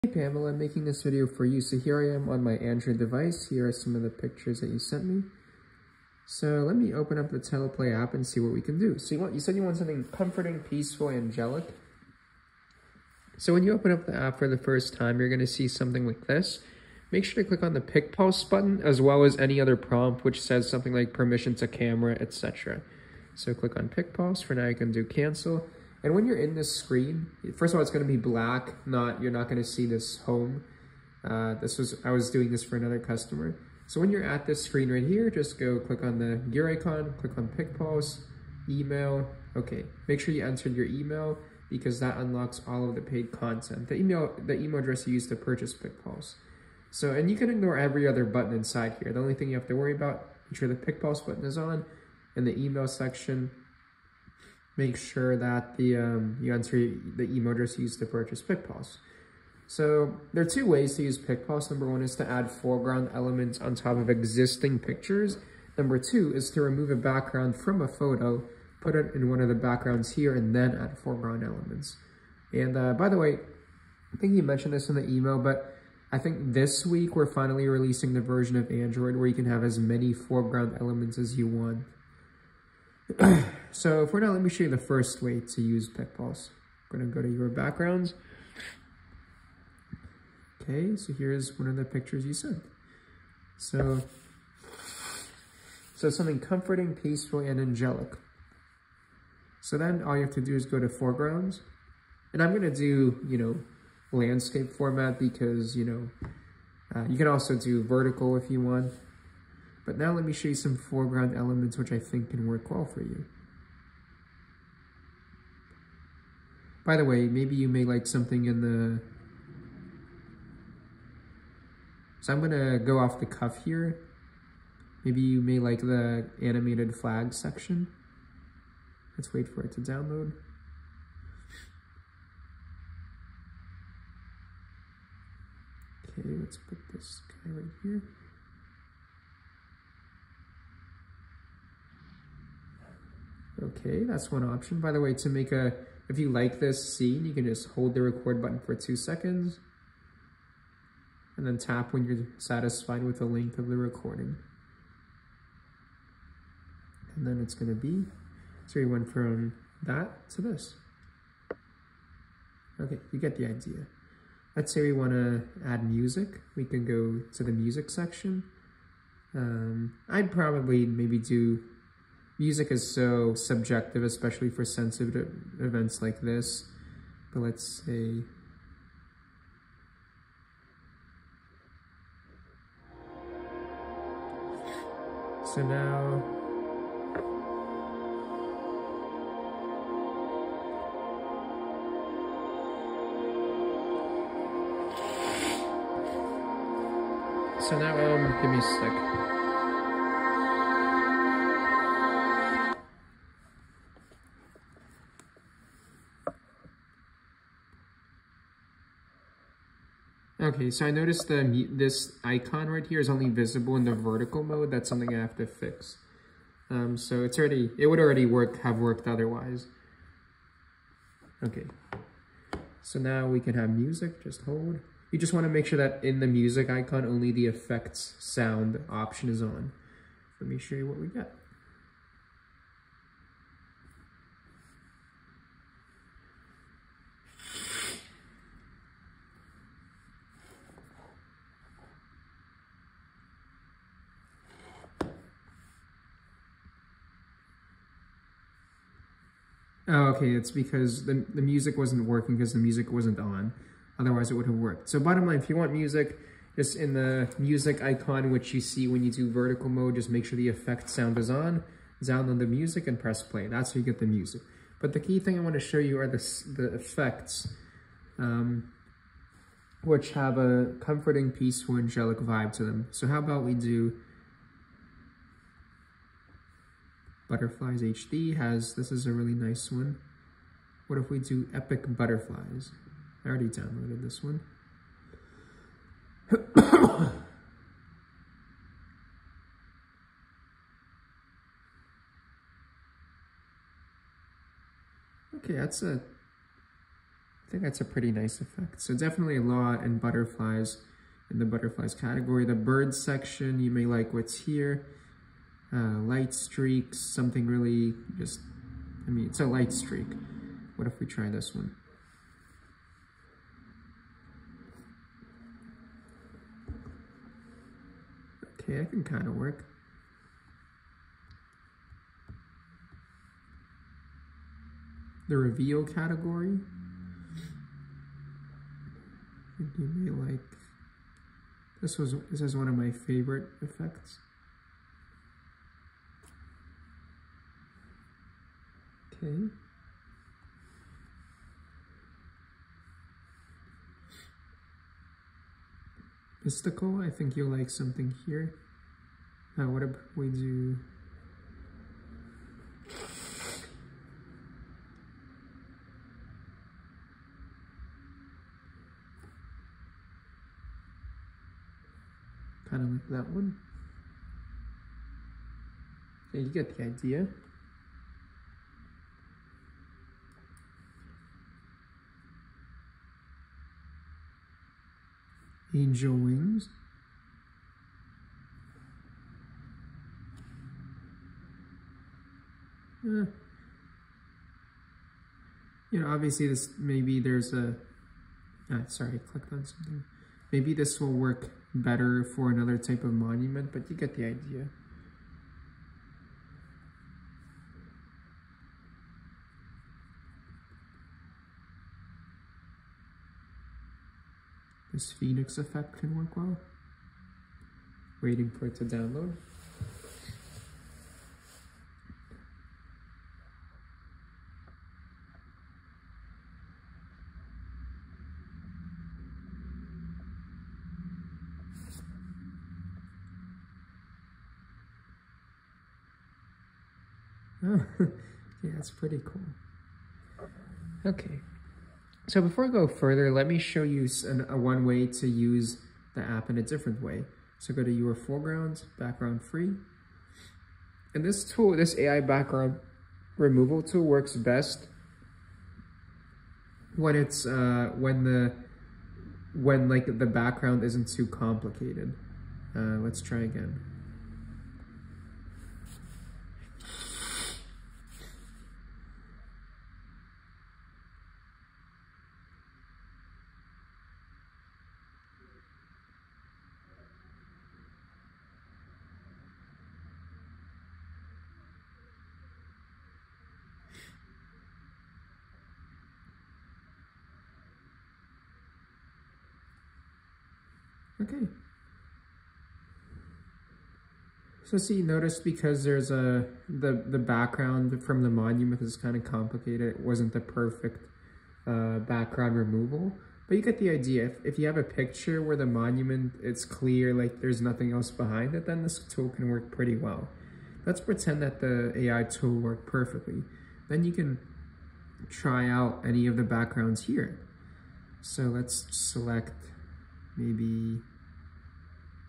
Hey Pamela, I'm making this video for you. So here I am on my Android device. Here are some of the pictures that you sent me. So let me open up the Teleplay app and see what we can do. So you said you want something comforting, peaceful, angelic. So when you open up the app for the first time, you're going to see something like this. Make sure to click on the PicPulse button as well as any other prompt which says something like permission to camera, etc. So click on PicPulse. For now, you can do cancel. And when you're in this screen, first of all, it's going to be black. You're not going to see this home. I was doing this for another customer. So when you're at this screen right here, just go click on the gear icon, click on PicPulse, email. Okay, make sure you entered your email because that unlocks all of the paid content. The email address you used to purchase PicPulse. So, and you can ignore every other button inside here. The only thing you have to worry about, make sure the PicPulse button is on. In the email section, make sure that you enter the email address you used to purchase PicPulse. So there are two ways to use PicPulse. Number one is to add foreground elements on top of existing pictures. Number two is to remove a background from a photo, put it in one of the backgrounds here, and then add foreground elements. And by the way, I think you mentioned this in the email, but I think this week we're finally releasing the version of Android where you can have as many foreground elements as you want. So for now, let me show you the first way to use PicPulse. I'm going to go to your backgrounds. Okay, so here's one of the pictures you sent. So something comforting, peaceful, and angelic. So then all you have to do is go to foregrounds. And I'm going to do, landscape format because, you can also do vertical if you want. But now let me show you some foreground elements which I think can work well for you. By the way, maybe you may like something in the... So I'm going to go off the cuff here. Maybe you may like the animated flag section. Let's wait for it to download. Okay, let's put this guy right here. Okay, that's one option. By the way, if you like this scene, you can just hold the record button for 2 seconds and then tap when you're satisfied with the length of the recording. And then it's going to be, so we went from that to this. Okay, you get the idea. Let's say we want to add music. We can go to the music section. I'd probably maybe do... Music is so subjective, especially for sensitive events like this. But let's say... So now... give me a sec. Okay, so I noticed this icon right here is only visible in the vertical mode. That's something I have to fix. So it would already have worked otherwise. Okay, so now we can have music, just hold. You just want to make sure that in the music icon, only the effects sound option is on. Let me show you what we get. Oh, okay, it's because the music wasn't working because the music wasn't on. Otherwise, it would have worked. So bottom line, if you want music, just in the music icon, which you see when you do vertical mode, just make sure the effect sound is on, download the music, and press play. That's how you get the music. But the key thing I want to show you are the effects, which have a comforting, peaceful, angelic vibe to them. So how about we do... Butterflies HD this is a really nice one. What if we do Epic Butterflies? I already downloaded this one. Okay, that's a think that's a pretty nice effect. So definitely a lot in butterflies, in the butterflies category. The bird section, you may like what's here. Light streaks, something really just, I mean, it's a light streak. What if we try this one? Okay, that can kind of work. The reveal category. I think you may like, this is one of my favorite effects. Okay. Mystical, I think you'll like something here. Now what if we do kind of like that one? Yeah, you get the idea. Angel wings. You know, obviously this, maybe there's a, sorry, I clicked on something. Maybe this will work better for another type of monument, but you get the idea. This Phoenix effect can work well. Waiting for it to download. Oh, yeah, it's pretty cool. Okay. So before I go further, let me show you one way to use the app in a different way. So go to your foreground, background free. And this tool, this AI background removal tool works best when it's when like the background isn't too complicated. Let's try again. Okay. So see, notice because there's the background from the monument is kind of complicated. It wasn't the perfect background removal, but you get the idea. If you have a picture where the monument, it's clear, like there's nothing else behind it, then this tool can work pretty well. Let's pretend that the AI tool worked perfectly. Then you can try out any of the backgrounds here. So let's select maybe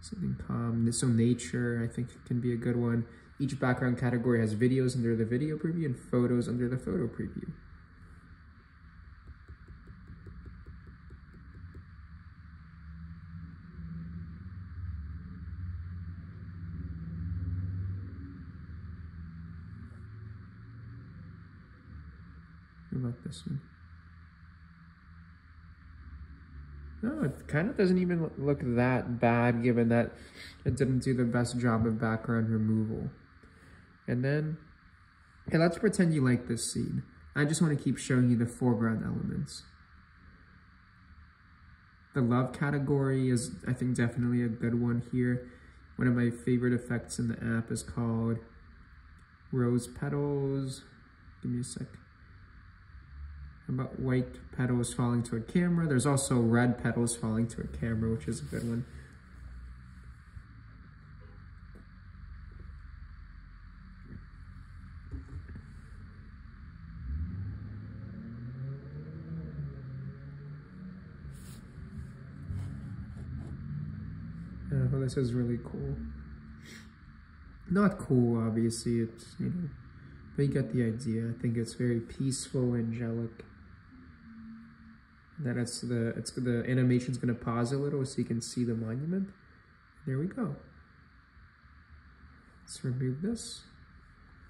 something calm. So nature, I think can be a good one. Each background category has videos under the video preview and photos under the photo preview. What about this one? No, it kind of doesn't even look that bad given that it didn't do the best job of background removal. And then, okay, let's pretend you like this scene. I just want to keep showing you the foreground elements. The love category is, I think, definitely a good one here. One of my favorite effects in the app is called Rose Petals. Give me a sec. About white petals falling to a camera. There's also red petals falling to a camera, which is a good one. Oh, this is really cool. Not cool, obviously, it's, you know, but you get the idea. I think it's very peaceful, angelic. Then the animation's gonna pause a little so you can see the monument. There we go. Let's remove this.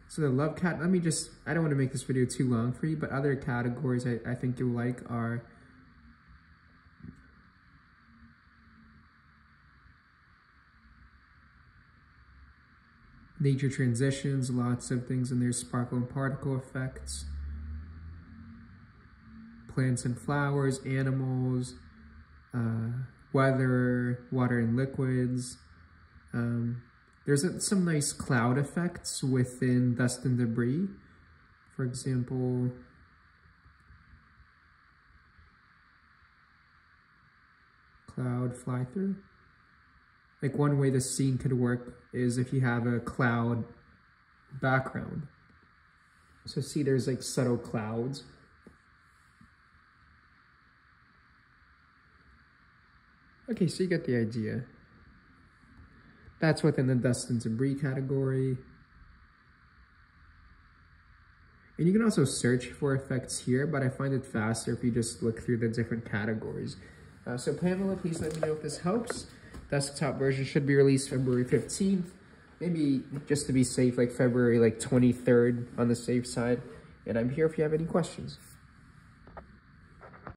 So the love cat, I don't want to make this video too long for you, but other categories I think you'll like are nature transitions, lots of things in there, sparkle and particle effects, plants and flowers, animals, weather, water and liquids. There's some nice cloud effects within dust and debris. For example, cloud fly through. Like one way the scene could work is if you have a cloud background. So see, there's like subtle clouds. Okay, so you get the idea. That's within the dust and debris category. And you can also search for effects here, but I find it faster if you just look through the different categories. So Pamela, please let me know if this helps. Desktop version should be released February 15th. Maybe just to be safe, like February 23rd on the safe side. And I'm here if you have any questions.